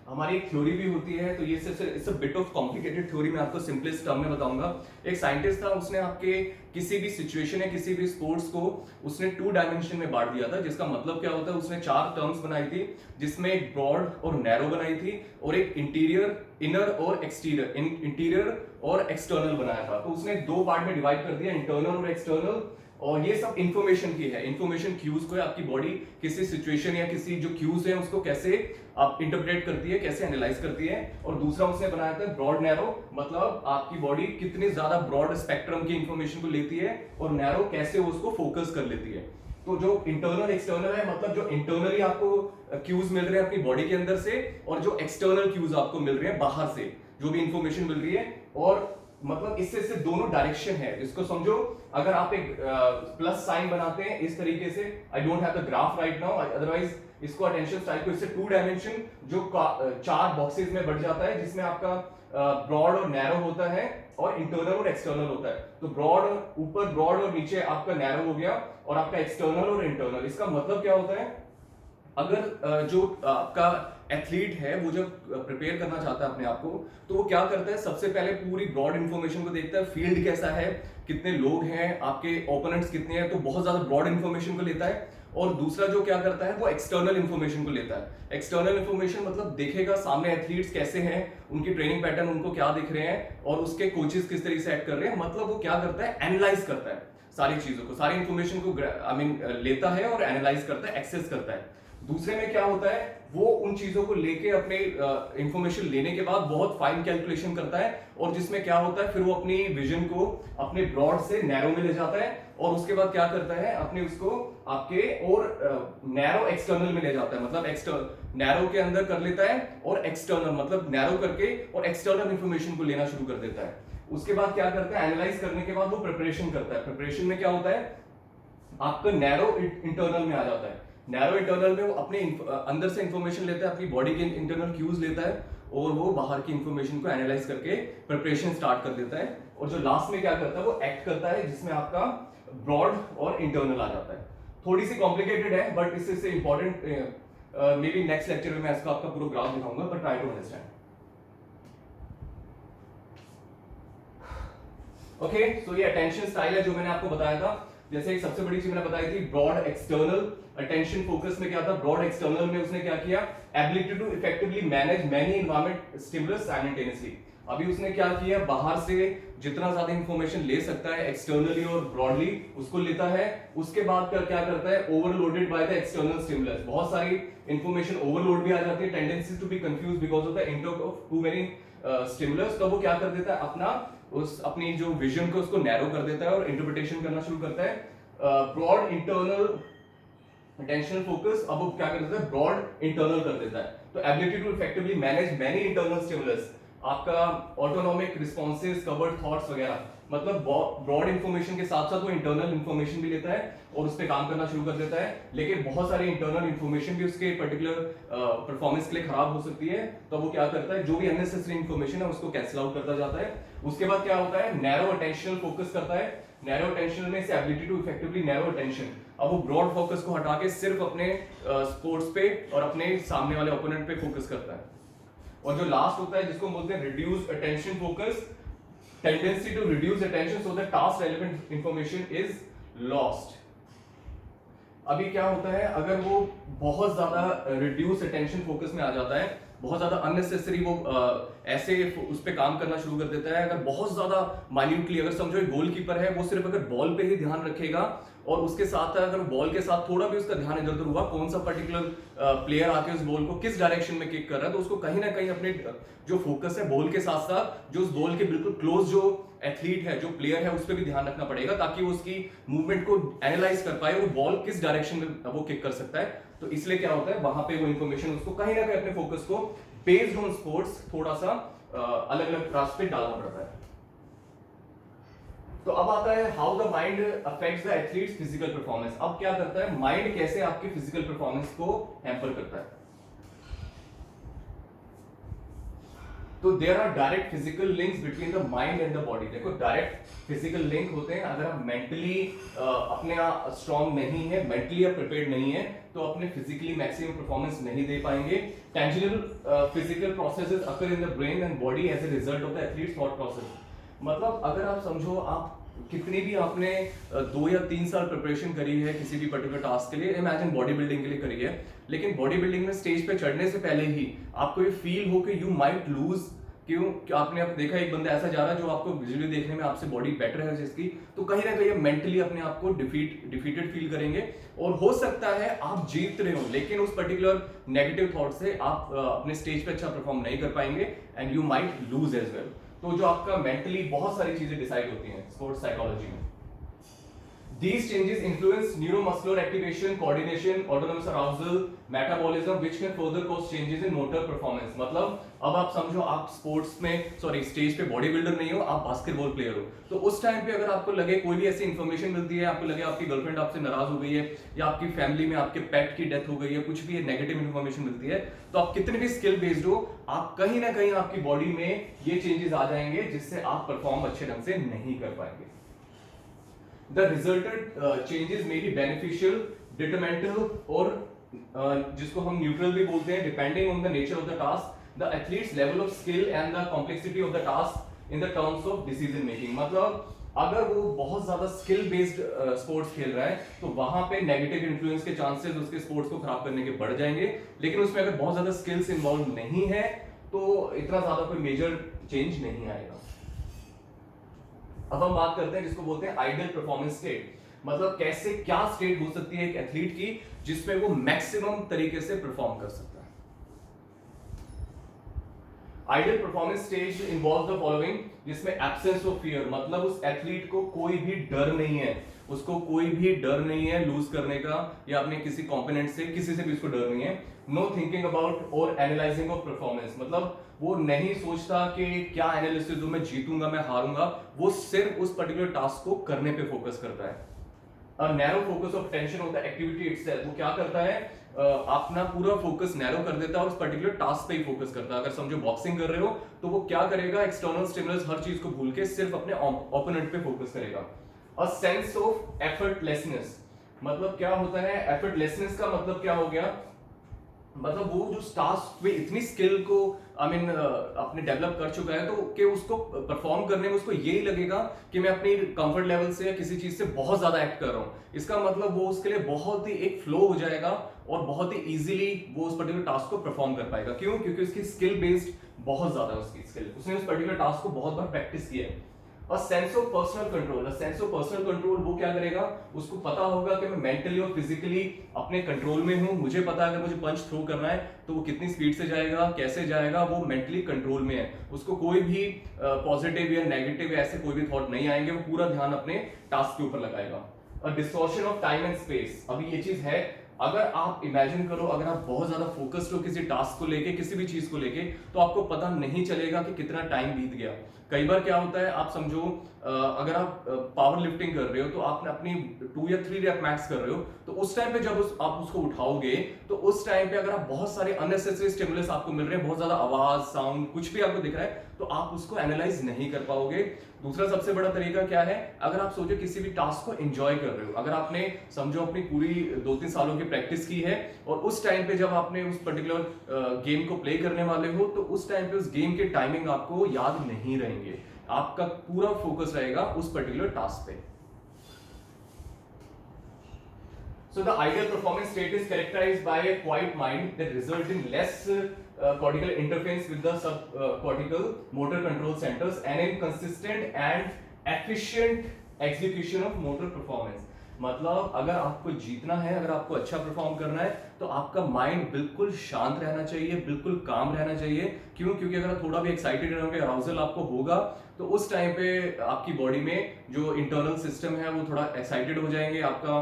Speaker 1: हमारी एक थ्योरी भी होती है, तो ये it's a bit of complicated theory, मैं आपको सिंपलेस्ट टर्म में बताऊंगा। एक साइंटिस्ट था, उसने आपके किसी भी सिचुएशन या किसी भी स्पोर्ट्स को उसने 2 डायमेंशन में बांट दिया था, जिसका मतलब क्या होता है, उसने 4 टर्म्स बनाई थी, जिसमें एक ब्रॉड और नैरो बनाई थी, और एक इंटीरियर, इनर और एक्सटीरियर, इंटीरियर और एक्सटर्नल बनाया था। तो उसने 2 पार्ट में डिवाइड कर दिया, इंटरनल और एक्सटर्नल। और ये सब इंफॉर्मेशन की है, इंफॉर्मेशन क्यूज को, आपकी बॉडी किसी सिचुएशन या किसी जो क्यूज है उसको कैसे आप इंटरप्रेट करती है, कैसे एनालाइज करती है। और दूसरा उसने बनाया था ब्रॉड नैरो, मतलब आपकी बॉडी कितनी ज्यादा ब्रॉड स्पेक्ट्रम की इंफॉर्मेशन को लेती है, और नैरो कैसे उसको फोकस कर लेती है। तो जो इंटरनल एक्सटर्नल है, मतलब जो इंटरनली आपको क्यूज मिल रहे हैं अपनी बॉडी के अंदर से, और जो एक्सटर्नल क्यूज आपको मिल रहे हैं बाहर से, जो भी इंफॉर्मेशन मिल रही है, और मतलब इससे दोनों डायरेक्शन है। इसको समझो, अगर आप एक प्लस साइन बनाते हैं इस तरीके से, I don't have the graph right now, otherwise इसको अटेंशन स्टाइल को इससे 2 डायमेंशन जो 4 बॉक्सेस में बढ़ जाता है, जिसमें आपका ब्रॉड और नैरो होता है, और इंटरनल और एक्सटर्नल होता है। तो ब्रॉड ऊपर, ब्रॉड और नीचे आपका नैरो हो गया, और आपका एक्सटर्नल और इंटरनल। इसका मतलब क्या होता है, अगर जो आपका एथलीट है वो जब प्रिपेयर करना चाहता है अपने आप को, तो वो क्या करता है, सबसे पहले पूरी ब्रॉड इंफॉर्मेशन को देखता है, फील्ड कैसा है, कितने लोग हैं, आपके ओपोनेंट्स कितने हैं, तो बहुत ज्यादा ब्रॉड इंफॉर्मेशन को लेता है। और दूसरा जो क्या करता है, वो एक्सटर्नल इंफॉर्मेशन को लेता है। एक्सटर्नल इंफॉर्मेशन मतलब देखेगा सामने एथलीट्स कैसे हैं, उनकी ट्रेनिंग पैटर्न उनको क्या दिख रहे हैं, और उसके कोचेस किस तरीके से एक्ट कर रहे हैं। मतलब वो क्या करता है, एनालाइज करता है सारी चीजों को, सारी इंफॉर्मेशन को लेता है और एनालाइज करता है, एक्सेस करता है। दूसरे में क्या होता है, वो उन चीजों को लेके अपने इंफॉर्मेशन लेने के बाद बहुत फाइन कैलकुलेशन करता है, और जिसमें क्या होता है, फिर वो अपनी विजन को अपने ब्रॉड से नैरो में ले जाता है, और उसके बाद क्या करता है, अपने उसको आपके और नैरो एक्सटर्नल में ले जाता है। मतलब एक्सटर्नल नैरो के अंदर कर लेता है, और एक्सटर्नल मतलब नैरो करके और एक्सटर्नल इंफॉर्मेशन को लेना शुरू कर देता है। उसके बाद क्या करता है, एनालाइज करने के बाद वो प्रिपरेशन करता है। प्रिपरेशन में क्या होता है, आपका नैरो इंटरनल में आ जाता है। नैरो इंटरनल में वो अपने अंदर से इंफॉर्मेशन लेता है, अपनी बॉडी के इंटरनल क्यूज लेता है, और वो बाहर की इंफॉर्मेशन को एनालाइज करके प्रिपरेशन स्टार्ट कर देता है। और जो लास्ट में क्या करता है, वो एक्ट करता है, जिसमें आपका ब्रॉड और इंटरनल आ जाता है। थोड़ी सी कॉम्प्लिकेटेड है, बट इससे important may be next lecture में मैं इसका आपका पूरा ग्राफ दिखाऊंगा, but try to understand. Okay, so ये अटेंशन स्टाइल है जो मैंने आपको बताया था। जैसे एक सबसे बड़ी चीज मैंने बताई थी, ब्रॉड एक्सटर्नल। अटेंशन फोकस में क्या था, ब्रॉड एक्सटर्नल में उसने क्या किया, ability to effectively manage many environment stimulus simultaneously. अभी उसने क्या किया, बाहर से जितना ज्यादा इंफॉर्मेशन ले सकता है एक्सटर्नली और ब्रॉडली, उसको लेता है। उसके बाद क्या करता है, overloaded by the external stimulus, बहुत सारी इंफॉर्मेशन ओवरलोड भी आ जाती है, tendency to be confuse because of the intake of too many stimulus. तो वो क्या कर देता है, अपनी जो विजन को उसको नैरो कर देता है और इंटरप्रिटेशन करना शुरू करता है। ब्रॉड इंटरनल अटेंशनल फोकस, अब वो क्या कर देता है, ब्रॉड इंटरनल कर देता है। तो ability to effectively manage many internal stimulus, आपका ऑटोनॉमिक रिस्पॉन्सेज, कवर्ड थॉट्स वगैरह, मतलब ब्रॉड इंफॉर्मेशन के साथ साथ वो इंटरनल इंफॉर्मेशन भी लेता है और उस पर काम करना शुरू कर देता है। लेकिन बहुत सारी इंटरनल इंफॉर्मेशन भी उसके पर्टिकुलर परफॉर्मेंस के लिए खराब हो सकती है, तो वो क्या करता है, जो भी अननेसेसरी इंफॉर्मेशन है उसको कैंसिल आउट करता जाता है। उसके बाद क्या होता है, नैरो अटेंशनल फोकस करता है। नैरो अटेंशन में से ability to effectively narrow attention, अब वो ब्रॉड फोकस को हटा के सिर्फ अपने स्पोर्ट्स पे और अपने सामने वाले ओपोनेंट पे फोकस करता है। और जो लास्ट होता है, जिसको बोलते हैं reduce attention focus, tendency to reduce attention so that task relevant information is lost. अभी क्या होता है, अगर वो बहुत ज्यादा रिड्यूस अटेंशन फोकस में आ जाता है, बहुत ज्यादा अननेसेसरी वो ऐसे उस पे काम करना शुरू कर देता है। अगर बहुत ज्यादा माइन्यूटली, अगर समझो एक गोलकीपर है, वो सिर्फ अगर बॉल पे ही ध्यान रखेगा, और उसके साथ अगर बॉल के साथ थोड़ा भी उसका ध्यान इधर उधर हुआ, कौन सा पर्टिकुलर प्लेयर आके उस बॉल को किस डायरेक्शन में किक कर रहा है, तो उसको कहीं ना कहीं अपने जो फोकस है बॉल के साथ साथ जो उस बॉल के बिल्कुल क्लोज जो एथलीट है, जो प्लेयर है, उस पर भी ध्यान रखना पड़ेगा, ताकि वो उसकी मूवमेंट को एनालाइज कर पाए और बॉल किस डायरेक्शन में वो किक कर सकता है। तो इसलिए क्या होता है, वहां पे वो इंफॉर्मेशन उसको कहीं ना कहीं अपने फोकस को बेस्ड ऑन स्पोर्ट्स थोड़ा सा अलग अलग रास्ते डालना पड़ता है। तो अब आता है how the mind affects the athletes physical performance. अब क्या करता है, माइंड कैसे आपकी फिजिकल परफॉर्मेंस को हैम्पर करता है। तो there are direct physical links between the mind and the body. देखो डायरेक्ट फिजिकल लिंक होते हैं। अगर आप मेंटली अपने आप स्ट्रांग नहीं है, मेंटली आप प्रिपेयर्ड नहीं है, तो अपने फिजिकली मैक्सिमम परफॉर्मेंस नहीं दे पाएंगे। Tangible physical processes occur in the brain and body as a result of the athlete's thought process. मतलब अगर आप समझो, आप कितनी भी आपने 2 या 3 साल प्रिपरेशन करी है किसी भी पर्टिकुलर टास्क के लिए, इमेजिन बॉडी बिल्डिंग के लिए करी है, लेकिन बॉडी बिल्डिंग में स्टेज पे चढ़ने से पहले ही आपको ये फील हो कि यू माइट लूज। क्यों? कि आपने अब देखा एक बंदा ऐसा जा रहा है जो आपको विजुअली देखने में आपसे बॉडी बेटर है जिसकी, तो कहीं ना कहीं मेंटली अपने आप को डिफीटेड फील करेंगे। और हो सकता है आप जीत रहे हो, लेकिन उस पर्टिकुलर नेगेटिव थॉट से आप अपने स्टेज पे अच्छा परफॉर्म नहीं कर पाएंगे and you might lose as well. तो जो आपका मेंटली बहुत सारी चीजें डिसाइड होती हैं स्पोर्ट्स साइकोलॉजी में। These changes influence neuromuscular activation, coordination, autonomous arousal, metabolism, which can further cause changes in motor performance। मतलब अब आप समझो, आप स्पोर्ट्स में स्टेज पे बॉडी बिल्डर नहीं हो, आप बास्केटबॉल प्लेयर हो, तो उस टाइम पे अगर आपको लगे कोई भी ऐसी इन्फॉर्मेशन मिलती है, आपको लगे आपकी गर्लफ्रेंड आपसे नाराज हो गई है, या आपकी फैमिली में आपके पेट की डेथ हो गई है, कुछ भी नेगेटिव इन्फॉर्मेशन मिलती है, तो आप कितने भी स्किल बेस्ड हो, आप कहीं ना कहीं आपकी बॉडी में ये चेंजेस आ जाएंगे जिससे आप परफॉर्म अच्छे ढंग से नहीं कर पाएंगे। The resultant changes may be beneficial, detrimental और जिसको हम न्यूट्रल भी बोलते हैं, depending on the nature of the task, the athlete's level of skill and the complexity of the task in the terms of decision making। मतलब अगर वो बहुत ज्यादा स्किल बेस्ड स्पोर्ट्स खेल रहा है तो वहां पे नेगेटिव इन्फ्लुएंस के चांसेस उसके स्पोर्ट्स को खराब करने के बढ़ जाएंगे, लेकिन उसमें अगर बहुत ज्यादा स्किल्स इन्वॉल्व नहीं है तो इतना ज्यादा कोई मेजर चेंज नहीं आएगा। अब हम बात करते हैं जिसको बोलते हैं आइडियल परफॉर्मेंस स्टेट। मतलब कैसे, क्या स्टेट हो सकती है एक एथलीट की जिसमें वो मैक्सिमम तरीके से परफॉर्म कर सकता है। Ideal performance stage involve the following, जिसमें एब्सेंस ऑफ फियर, मतलब उस एथलीट को कोई भी डर नहीं है, उसको कोई भी डर नहीं है लूज करने का या अपने किसी कंपोनेंट से, किसी से भी उसको डर नहीं है। नो थिंकिंग अबाउट और एनालाइजिंग ऑफ परफॉर्मेंस, मतलब वो नहीं सोचता कि क्या एनालिसिस दूं, मैं जीतूंगा मैं हारूंगा, वो सिर्फ उस पर्टिकुलर टास्क को करने पे फोकस करता है। A narrow focus of tension of the activity itself, वो क्या करता है, अपना पूरा फोकस नैरो कर देता है और उस पर्टिकुलर टास्क पे ही फोकस करता है। अगर समझो बॉक्सिंग कर रहे हो तो वो क्या करेगा, एक्सटर्नल स्टिमुलस हर चीज को भूल के सिर्फ अपने ओपोनेंट पे फोकस करेगा। अ सेंस ऑफ एफर्टलेसनेस, मतलब क्या होता है एफर्टलेसनेस का मतलब क्या हो गया, मतलब वो जो टास्क में इतनी स्किल को अपने डेवलप कर चुका है तो कि उसको परफॉर्म करने में उसको यही लगेगा कि मैं अपनी कंफर्ट लेवल से या किसी चीज से बहुत ज्यादा एक्ट कर रहा हूँ। इसका मतलब वो उसके लिए बहुत ही एक फ्लो हो जाएगा और बहुत ही इजीली वो उस पर्टिकुलर टास्क को परफॉर्म कर पाएगा। क्यों? क्योंकि उसकी स्किल बेस्ड बहुत ज्यादा है, उसकी स्किल, उसने उस पर्टिकुलर टास्क को बहुत बार प्रैक्टिस किया है। और sense of personal control, sense of personal control वो क्या करेगा, उसको पता होगा कि मैं मेंटली और फिजिकली अपने कंट्रोल में हूं, मुझे पता है अगर मुझे पंच थ्रो करना है तो वो कितनी स्पीड से जाएगा, कैसे जाएगा, वो मेंटली कंट्रोल में है, उसको कोई भी पॉजिटिव या नेगेटिव ऐसे कोई भी थॉट नहीं आएंगे, वो पूरा ध्यान अपने टास्क के ऊपर लगाएगा। और distortion of time and space, अभी ये चीज है, अगर आप इमेजिन करो, अगर आप बहुत ज्यादा फोकस्ड हो किसी टास्क को लेके, किसी भी चीज को लेके, तो आपको पता नहीं चलेगा कि कितना टाइम बीत गया। कई बार क्या होता है, आप समझो अगर आप पावर लिफ्टिंग कर रहे हो तो आपने अपनी 2 या 3 रैप मैक्स कर रहे हो, तो उस टाइम पे जब आप उसको उठाओगे तो उस टाइम पे अगर आप बहुत सारे अननेसेसरी स्टिमुलस आपको मिल रहे हैं, बहुत ज्यादा आवाज, साउंड, कुछ भी आपको दिख रहा है, तो आप उसको एनालाइज नहीं कर पाओगे। दूसरा सबसे बड़ा तरीका क्या है, अगर आप सोचो किसी भी टास्क को एंजॉय कर रहे हो, अगर आपने समझो अपनी पूरी 2-3 सालों की प्रैक्टिस की है और उस टाइम पे जब आपने उस पर्टिकुलर गेम को प्ले करने वाले हो तो उस टाइम पे उस गेम के टाइमिंग आपको याद नहीं रहेंगे, आपका पूरा फोकस रहेगा उस पर्टिकुलर टास्क पे। So the ideal performance state is characterized by a quiet mind that result in less cortical interference with the subcortical motor control centers and in consistent and efficient execution of motor performance। मतलब अगर आपको जीतना है, अगर आपको अच्छा perform करना है तो आपका माइंड बिल्कुल शांत रहना चाहिए, बिल्कुल काम रहना चाहिए। क्यों? क्योंकि अगर आप थोड़ा भी एक्साइटेड रहोगे, अराउजल आपको होगा, तो उस टाइम पे आपकी बॉडी में जो इंटरनल सिस्टम है वो थोड़ा एक्साइटेड हो जाएंगे, आपका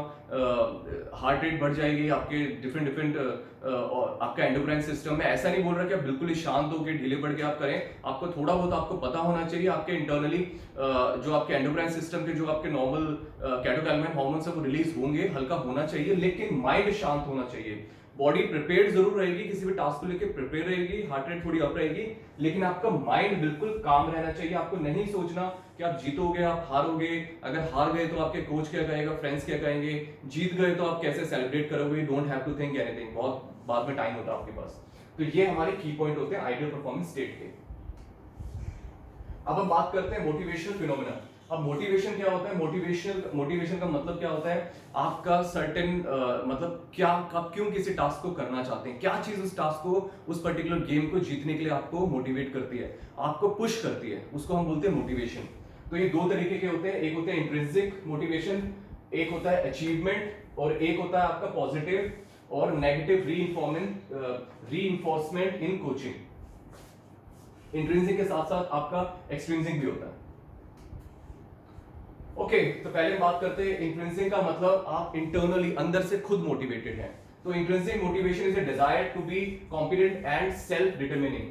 Speaker 1: हार्ट रेट बढ़ जाएगी, आपके डिफरेंट आपका एंडोक्राइन सिस्टम में। ऐसा नहीं बोल रहा कि आप बिल्कुल ही शांत होकर ढीले पड़ के आप करें, आपको थोड़ा बहुत आपको पता होना चाहिए, आपके इंटरनली जो आपके एंडोक्राइन सिस्टम के जो आपके नॉर्मल कैटेकोलामिन हार्मोन्स है वो रिलीज होंगे, हल्का होना चाहिए, लेकिन माइंड शांत होना चाहिए। बॉडी प्रिपेयर्ड जरूर रहेगी, किसी भी टास्क को लेकर प्रिपेयर रहेगी, हार्ट रेट थोड़ी अप रहेगी, लेकिन आपका माइंड बिल्कुल काम रहना चाहिए। आपको नहीं सोचना कि आप जीतोगे, आप हारोगे, अगर हार गए तो आपके कोच क्या कहेगा, फ्रेंड्स क्या कहेंगे, जीत गए तो आप कैसे सेलिब्रेट करोगे। Don't have to think anything, बहुत बाद में टाइम होता है आपके पास। तो ये हमारे की पॉइंट होते हैं आइडियल परफॉर्मेंस स्टेट के। अब हम बात करते हैं मोटिवेशनल फिनोमेना। अब मोटिवेशन क्या होता है? मोटिवेशन का मतलब क्या होता है? आपका सर्टेन मतलब क्या, आप क्यों किसी टास्क को करना चाहते हैं, क्या चीज उस टास्क को, उस पर्टिकुलर गेम को जीतने के लिए आपको मोटिवेट करती है, आपको पुश करती है, उसको हम बोलते हैं मोटिवेशन। तो ये दो तरीके के होते हैं, एक होता है इंट्रिंसिक मोटिवेशन, एक होता है अचीवमेंट, और एक होता है आपका पॉजिटिव और negative reinforcement in coaching. Intrinsic के साथ साथ आपका एक्सट्रिंसिक भी होता है। ओके, तो पहले बात करते हैं इंट्रिंसिक का मतलब, आप इंटरनली अंदर से खुद मोटिवेटेड हैं। तो intrinsic motivation is a desire to be competent and self determining.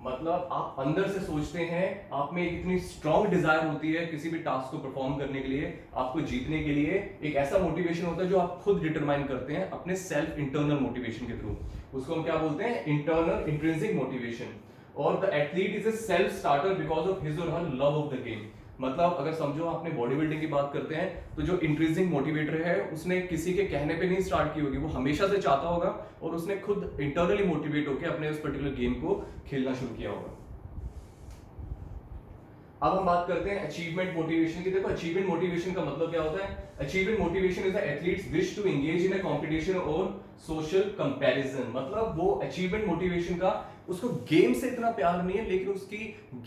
Speaker 1: मतलब आप अंदर से सोचते हैं, आप में एक इतनी स्ट्रॉन्ग डिजायर होती है किसी भी टास्क को परफॉर्म करने के लिए, आपको जीतने के लिए। एक ऐसा मोटिवेशन होता है जो आप खुद डिटरमाइन करते हैं अपने सेल्फ इंटरनल मोटिवेशन के थ्रू। उसको हम क्या बोलते हैं? Internal intrinsic motivation. और the athlete is a self starter because of his और her love of the game. मतलब अगर समझो आपने बॉडी बिल्डिंग की बात करते हैं, तो जो इंट्रिंसिक मोटिवेटर है उसने किसी के कहने पे नहीं स्टार्ट की होगी, वो हमेशा से चाहता होगा और उसने खुद इंटरनली मोटिवेट होकर अपने उस पर्टिकुलर गेम को खेलना शुरू किया होगा। अब हम बात करते हैं अचीवमेंट मोटिवेशन की। देखो अचीवमेंट मोटिवेशन का मतलब क्या होता है? Achievement motivation is the athlete's wish to engage in a competition और सोशल कंपैरिजन। मतलब वो अचीवमेंट मोटिवेशन का, उसको गेम से इतना प्यार नहीं है, लेकिन उसकी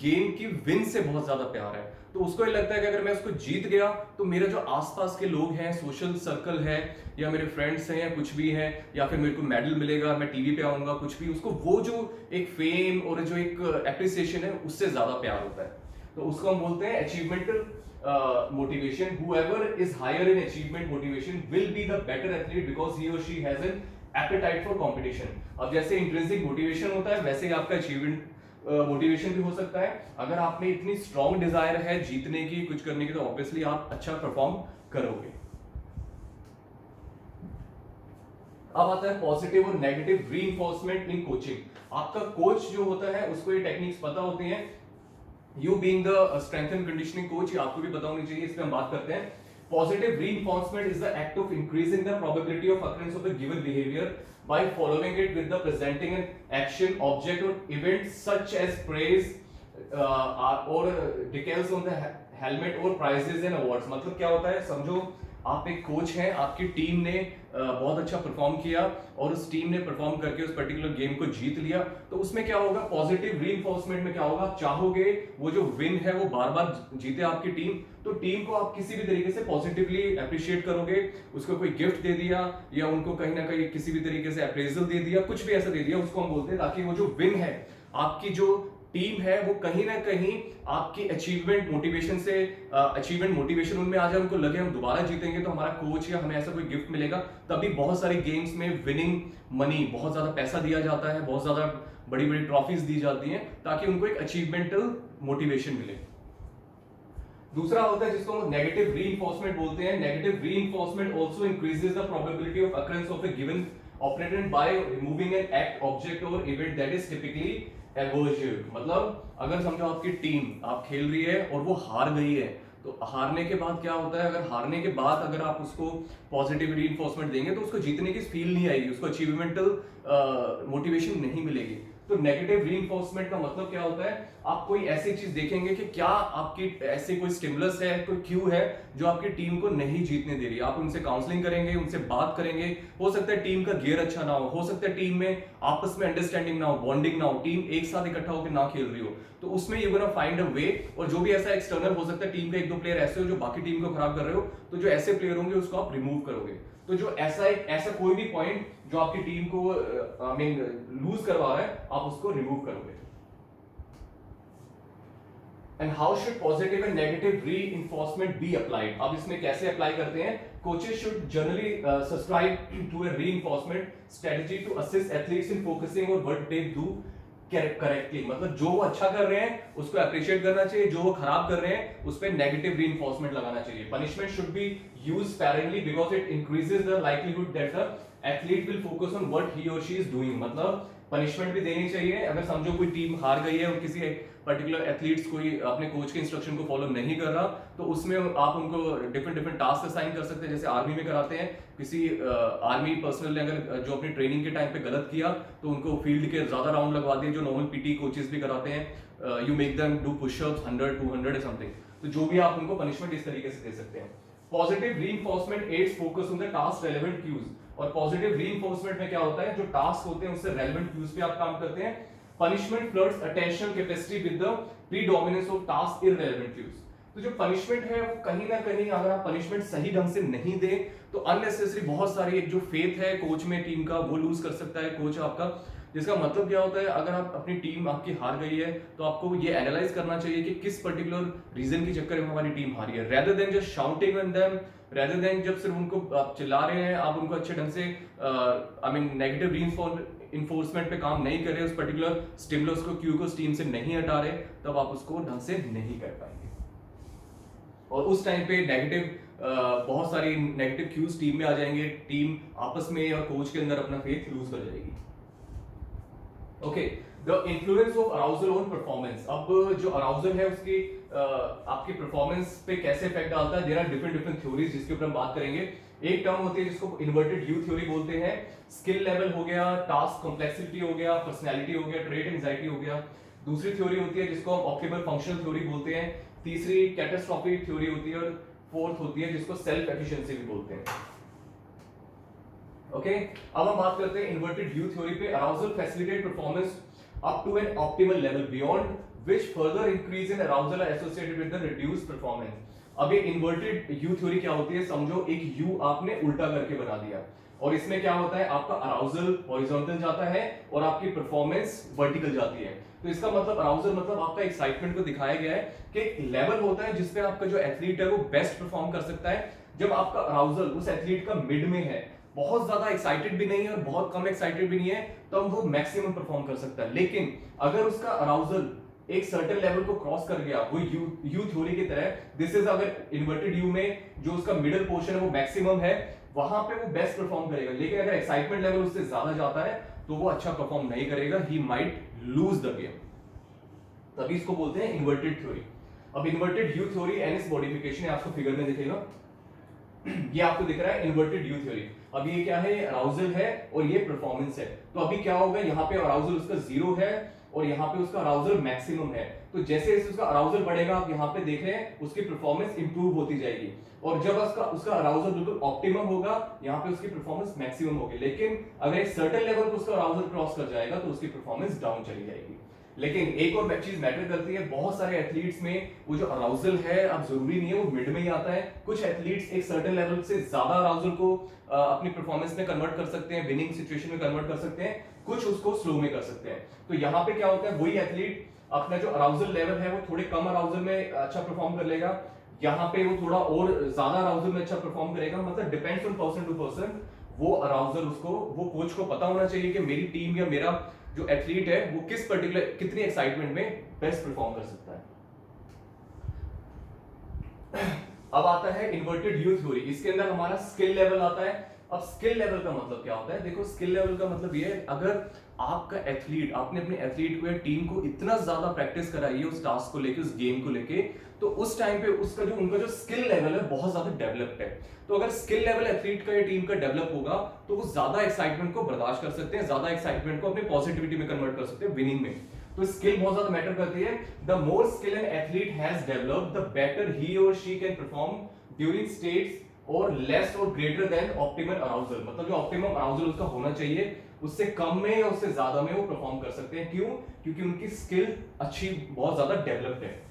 Speaker 1: गेम की विन से बहुत ज्यादा प्यार है। तो उसको ये लगता है कि अगर मैं उसको जीत गया तो मेरे जो आसपास के लोग हैं, सोशल सर्कल है, या मेरे फ्रेंड्स हैं, या कुछ भी है, या फिर मेरे को मेडल मिलेगा, मैं टीवी पे आऊंगा, कुछ भी, उसको वो जो एक फेम और जो एक एप्रिसिएशन है उससे ज्यादा प्यार होता है। तो उसको हम बोलते हैं अचीवमेंटल motivation. whoever is higher in achievement motivation will be the better athlete because he or she has an appetite for competition। अब जैसे इंट्रिंसिक मोटिवेशन होता है, वैसे ही आपका अचीवमेंट मोटिवेशन भी हो सकता है। अगर आप में इतनी स्ट्रॉन्ग डिजायर है जीतने की, कुछ करने की, तो ऑब्वियसली आप अच्छा परफॉर्म करोगे। अब आता है पॉजिटिव और नेगेटिव रीइंफोर्समेंट इन कोचिंग। आपका कोच जो होता है उसको ये टेक्निक्स पता होती हैं। You being the strength and conditioning coach, ये आपको भी पता होनी चाहिए। इस पे हम बात करते हैं। Positive reinforcement is the act of increasing the probability of occurrence of a given behaviour by following it with the presenting an action, object or event such as praise or decals on the helmet or prizes and awards। मतलब क्या होता है? समझो आप एक coach हैं, आपकी team ने बहुत अच्छा परफॉर्म किया और उस टीम ने परफॉर्म करके उस पर्टिकुलर गेम को जीत लिया, तो उसमें क्या होगा? पॉजिटिव रीइंफोर्समेंट में क्या होगा? आप चाहोगे वो जो विन है वो बार बार जीते आपकी टीम, तो टीम को आप किसी भी तरीके से पॉजिटिवली अप्रिशिएट करोगे। उसको कोई गिफ्ट दे दिया, या उनको कहीं ना कहीं किसी भी तरीके से अप्रेजल दे दिया, कुछ भी ऐसा दे दिया, उसको हम बोलते हैं, ताकि वो जो विन है, आपकी जो टीम है, वो कहीं ना कहीं आपकी अचीवमेंट मोटिवेशन से अचीवमेंट मोटिवेशन उनमें आ जाए, उनको लगे हम दोबारा जीतेंगे तो हमारा कोच या हमें ऐसा कोई गिफ्ट मिलेगा। तभी बहुत सारे गेम्स में विनिंग मनी, बहुत ज्यादा पैसा दिया जाता है, बहुत ज्यादा बड़ी बड़ी ट्रॉफीज दी जाती हैं, ताकि उनको एक अचीवमेंटल मोटिवेशन मिले। दूसरा होता है जिसको हम नेगेटिव रीइंफोर्समेंट बोलते हैं। Negative reinforcement also increases the probability of occurrence of a given operated by removing an act, object और इवेंट दैट इज टिपिकली एवर्सिव। मतलब अगर समझो आपकी टीम, आप खेल रही है और वो हार गई है, तो हारने के बाद क्या होता है? अगर हारने के बाद अगर आप उसको पॉजिटिव रीइंफोर्समेंट देंगे तो उसको जीतने की फील नहीं आएगी, उसको अचीवमेंटल मोटिवेशन नहीं मिलेगी। तो नेगेटिव रीइंफोर्समेंट का मतलब क्या होता है? आप कोई ऐसी चीज देखेंगे कि क्या आपकी ऐसे कोई स्टिमुलस है, कोई क्यू है जो आपकी टीम को नहीं जीतने दे रही है। आप उनसे काउंसलिंग करेंगे, उनसे बात करेंगे, हो सकता है टीम का गियर अच्छा ना हो सकता है टीम में आपस में अंडरस्टैंडिंग ना हो, बॉन्डिंग ना हो, टीम एक साथ इकट्ठा होकर ना खेल रही हो, तो उसमें यू गोना फाइंड अ वे। और जो भी ऐसा एक्सटर्नल हो सकता है, टीम के एक दो प्लेयर ऐसे हो जो बाकी टीम को खराब कर रहे हो, तो जो ऐसे प्लेयर होंगे उसको आप रिमूव करोगे। तो जो ऐसा कोई भी पॉइंट जो आपकी टीम को लूज करवा रहा है, आप उसको रिमूव करोगे। And how should positive and negative reinforcement be applied? अब इसमें कैसे अप्लाई करते हैं? Coaches should generally subscribe to a reinforcement strategy to assist athletes in focusing on what they do correctly, मतलब जो वो अच्छा कर रहे हैं उसको अप्रिशिएट करना चाहिए, जो वो खराब कर रहे हैं उस पर नेगेटिव रीइंफोर्समेंट लगाना चाहिए। Punishment should be used sparingly because it increases the likelihood that the athlete will focus on what he और शी इज डूइंग। मतलब पनिशमेंट भी देनी चाहिए। अगर समझो कोई टीम हार गई है और किसी पर्टिकुलर एथलीट्स कोई अपने कोच के इंस्ट्रक्शन को फॉलो नहीं कर रहा, तो उसमें आप उनको डिफरेंट डिफरेंट टास्क असाइन कर सकते हैं, जैसे आर्मी में कराते हैं। किसी आर्मी पर्सनल ने अगर जो अपनी ट्रेनिंग के टाइम पे गलत किया तो उनको फील्ड के ज्यादा राउंड लगवा दिए, जो नॉर्मल पीटी कोचेस भी कराते हैं। You make them do pushups 100 200 something, तो जो भी आप उनको पनिशमेंट इस तरीके से दे सकते हैं। Positive reinforcement aids focus on the task relevant cues. और पॉजिटिव रीइंफोर्समेंट में क्या होता है, जो टास्क होते हैं उससे रेलेवेंट क्यूज पे आप काम करते हैं। Punishment floods attention capacity with the predominance of task irrelevant cues. तो जो पनिशमेंट है वो कहीं ना कहीं अगर आप पनिशमेंट सही ढंग से नहीं दे तो अननेसेसरी बहुत सारी एक जो फेथ है कोच में टीम का वो लूज कर सकता है कोच आपका। जिसका मतलब क्या होता है, अगर आप अपनी टीम आपकी हार गई है तो आपको ये एनालाइज करना चाहिए कि किस पर्टिकुलर रीजन के चक्कर में हमारी टीम हारी है, rather than just shouting on them, rather than जब सिर्फ उनको आप चिल्ला रहे हैं, आप उनको अच्छे ढंग से आई मीन नेगेटिव रीइंफोर्समेंट पे काम नहीं कर रहे, उस पर्टिकुलर स्टिमुलस को क्यू को टीम से नहीं हटा रहे, तब आप उसको ढंग से नहीं कर पाएंगे। और उस टाइम पे बहुत सारी नेगेटिव क्यूज टीम में आ जाएंगे, टीम आपस में और कोच के अंदर अपना फेथ लूज कर जाएगी। Okay, the influence of arousal on performance. अब जो अराउजल है उसकी आपकी परफॉर्मेंस पे कैसे इफेक्ट डालता है, there are different different theories जिसके ऊपर हम बात करेंगे। एक टर्म होती है जिसको इन्वर्टेड यू थ्योरी बोलते हैं। स्किल लेवल हो गया, टास्क कॉम्प्लेक्सिटी हो गया, पर्सनैलिटी हो गया, ट्रेट एंजाइटी हो गया। दूसरी थ्योरी होती है जिसको हम ऑप्टिमल फंक्शनल थ्योरी बोलते हैं। तीसरी कैटास्ट्रॉफी थ्योरी होती है और फोर्थ होती है जिसको सेल्फ एफिशिएंसी भी बोलते हैं। ओके, अब हम बात करते हैं इन्वर्टेड यू थ्योरी पे। Arousal facilitate performance up to an optimal level beyond which further increase in arousal are associated with the reduced performance. अब ये इन्वर्टेड यू थ्योरी क्या होती है, समझो एक यू आपने उल्टा करके बना दिया और इसमें क्या होता है, आपका अराउजल हॉरिजॉन्टल जाता है और आपकी परफॉर्मेंस वर्टिकल जाती है। तो इसका मतलब अराउजल मतलब आपका एक्साइटमेंट को दिखाया गया है कि एक लेवल होता है जिसपे आपका जो एथलीट है वो बेस्ट परफॉर्म कर सकता है। जब आपका अराउजल उस एथलीट का मिड में है, बहुत ज्यादा एक्साइटेड भी नहीं है और बहुत कम एक्साइटेड भी नहीं है, तो वो मैक्सिमम परफॉर्म कर सकता है। लेकिन अगर उसका अराउजल एक सर्टेन लेवल को क्रॉस कर गया, वो यू थ्योरी की तरह, दिस इज अगर इन्वर्टेड यू में जो उसका मिडिल पोर्शन है वो मैक्सिमम है, वहां पे वो बेस्ट परफॉर्म करेगा। लेकिन अगर एक्साइटमेंट लेवल उससे ज्यादा जाता है तो वो अच्छा परफॉर्म नहीं करेगा, he might lose the game. तभी इसको बोलते हैं इन्वर्टेड थ्योरी। अब inverted U theory NS modification आपको फिगर में दिखेगा, ये आपको दिख रहा है इन्वर्टेड यू थ्योरी। अब ये क्या है, अराउजल है और ये परफॉर्मेंस है। तो अभी क्या होगा, यहाँ पे अराउजल उसका 0 है और यहाँ पे उसका अराउजल मैक्सिमम है। तो जैसे जैसे उसका अराउजल बढ़ेगा, आप यहाँ पे देख रहे हैं उसकी परफॉर्मेंस इंप्रूव होती जाएगी। और जब उसका अराउजल बिल्कुल ऑप्टिमम होगा, यहाँ पे उसकी परफॉर्मेंस मैक्सिमम होगी। लेकिन अगर एक सर्टेन लेवल पर उसका अराउजल क्रॉस कर जाएगा तो उसकी परफॉर्मेंस डाउन चली जाएगी। लेकिन एक और चीज मैटर करती है, बहुत सारे एथलीट्स में वो जो अराउजल है, अब जरूरी नहीं है वो मिड में ही आता है। कुछ एथलीट्स एक सर्टेन लेवल से ज्यादा अराउजल को अपनी परफॉर्मेंस में कन्वर्ट कर सकते हैं, विनिंग सिचुएशन में कन्वर्ट कर सकते हैं, कुछ उसको स्लो में कर सकते हैं। तो यहाँ पे क्या होता है, वही एथलीट अपना जो अराउजल लेवल है वो थोड़े कम अराउजल में अच्छा परफॉर्म कर लेगा, यहाँ पे वो थोड़ा और ज्यादा अराउजल में अच्छा परफॉर्म करेगा। मतलब depends on person to person. वो अराउजल उसको, वो कोच को पता होना चाहिए कि मेरी टीम या मेरा जो एथलीट है वो किस पर्टिकुलर कितनी एक्साइटमेंट में बेस्ट परफॉर्म कर सकता है। अब आता है इन्वर्टेड यू थ्योरी। इसके अंदर हमारा स्किल लेवल आता है। अब स्किल लेवल का मतलब क्या होता है, देखो स्किल लेवल का मतलब ये है, अगर आपका एथलीट, आपने अपने एथलीट को या टीम को इतना ज्यादा प्रैक्टिस कराई है उस टास्क को लेके, उस गेम को लेके, तो उस टाइम पे उसका जो उनका जो स्किल लेवल है बहुत ज्यादा डेवलप्ड है। तो अगर स्किल लेवल एथलीट का या टीम का डेवलप होगा तो वो ज्यादा एक्साइटमेंट को बर्दाश्त कर सकते हैं, ज्यादा एक्साइटमेंट को अपनी पॉजिटिविटी में कन्वर्ट कर सकते हैं, विनिंग में। तो स्किल बहुत ज्यादा मैटर करती है। The more skill an athlete has developed the better he और she can perform during states और लेस और ग्रेटर देन ऑप्टिमल अराउजल। मतलब जो ऑप्टिमम अराउजल उसका होना चाहिए उससे कम में या उससे ज्यादा में वो परफॉर्म कर सकते हैं। क्यों? क्योंकि उनकी स्किल अच्छी, बहुत ज्यादा डेवलप्ड है।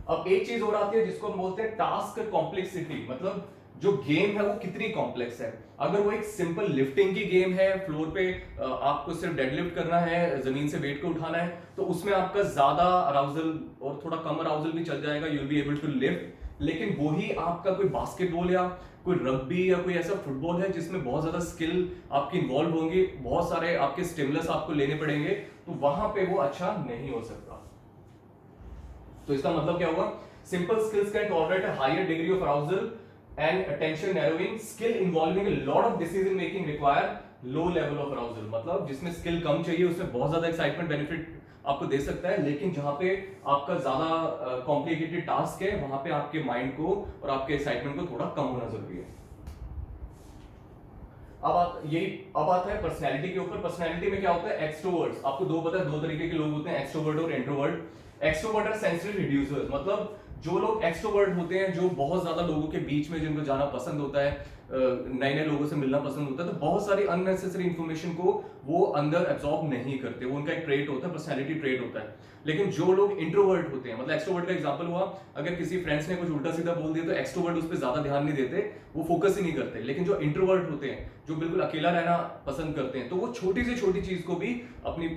Speaker 1: अब एक चीज और आती है जिसको हम बोलते हैं टास्क कॉम्प्लेक्सिटी। मतलब जो गेम है वो कितनी कॉम्प्लेक्स है। अगर वो एक सिंपल लिफ्टिंग की गेम है, फ्लोर पे आपको सिर्फ डेडलिफ्ट करना है, जमीन से वेट को उठाना है, तो उसमें आपका ज्यादा अराउजल और थोड़ा कम अराउजल भी चल जाएगा, you will be able to lift. लेकिन वही आपका कोई बास्केटबॉल या कोई रग्बी या कोई ऐसा फुटबॉल है जिसमें बहुत ज्यादा स्किल आपकी इन्वॉल्व होंगी, बहुत सारे आपके स्टिमुलस आपको लेने पड़ेंगे, तो वहां पे वो अच्छा नहीं हो सकता। तो इसका मतलब क्या हुआ? Simple skills can tolerate a higher degree of arousal and attention narrowing, skill involving a lot of decision making require low level of arousal. मतलब जिसमें स्किल कम चाहिए उसमें बहुत ज्यादा एक्साइटमेंट बेनिफिट आपको दे सकता है, लेकिन जहां पे आपका ज्यादा कॉम्प्लिकेटेड टास्क है वहां पे आपके माइंड को और आपके एक्साइटमेंट को थोड़ा कम होना जरूरी है। अब आता है पर्सनैलिटी के ऊपर। पर्सनैलिटी में क्या होता है? एक्सट्रोवर्ट्स, आपको दो पता है, दो तरीके के लोग होते हैं, एक्सट्रोवर्ट और introvert. Extrovert are sensitive reducers, मतलब जो लोग एक्सट्रोवर्ट होते हैं, जो बहुत ज्यादा लोगों के बीच में जिनको जाना पसंद होता है, नए नए लोगों से मिलना पसंद होता है, तो बहुत सारी अननेसेसरी इंफॉर्मेशन को वो अंदर एब्जॉर्ब नहीं करते, वो उनका एक ट्रेट होता है, पर्सनैलिटी ट्रेट होता है। लेकिन जो लोग इंट्रोवर्ट होते हैं, मतलब एक्सट्रोवर्ट का एग्जांपल हुआ, अगर किसी फ्रेंड्स ने कुछ उल्टा सीधा बोल दिया तो एक्सट्रोवर्ट उस पर ज्यादा ध्यान नहीं देते, वो फोकस ही नहीं करते। लेकिन जो इंट्रोवर्ट होते हैं, जो बिल्कुल अकेला रहना पसंद करते हैं, तो वो छोटी से छोटी चीज को भी अपनी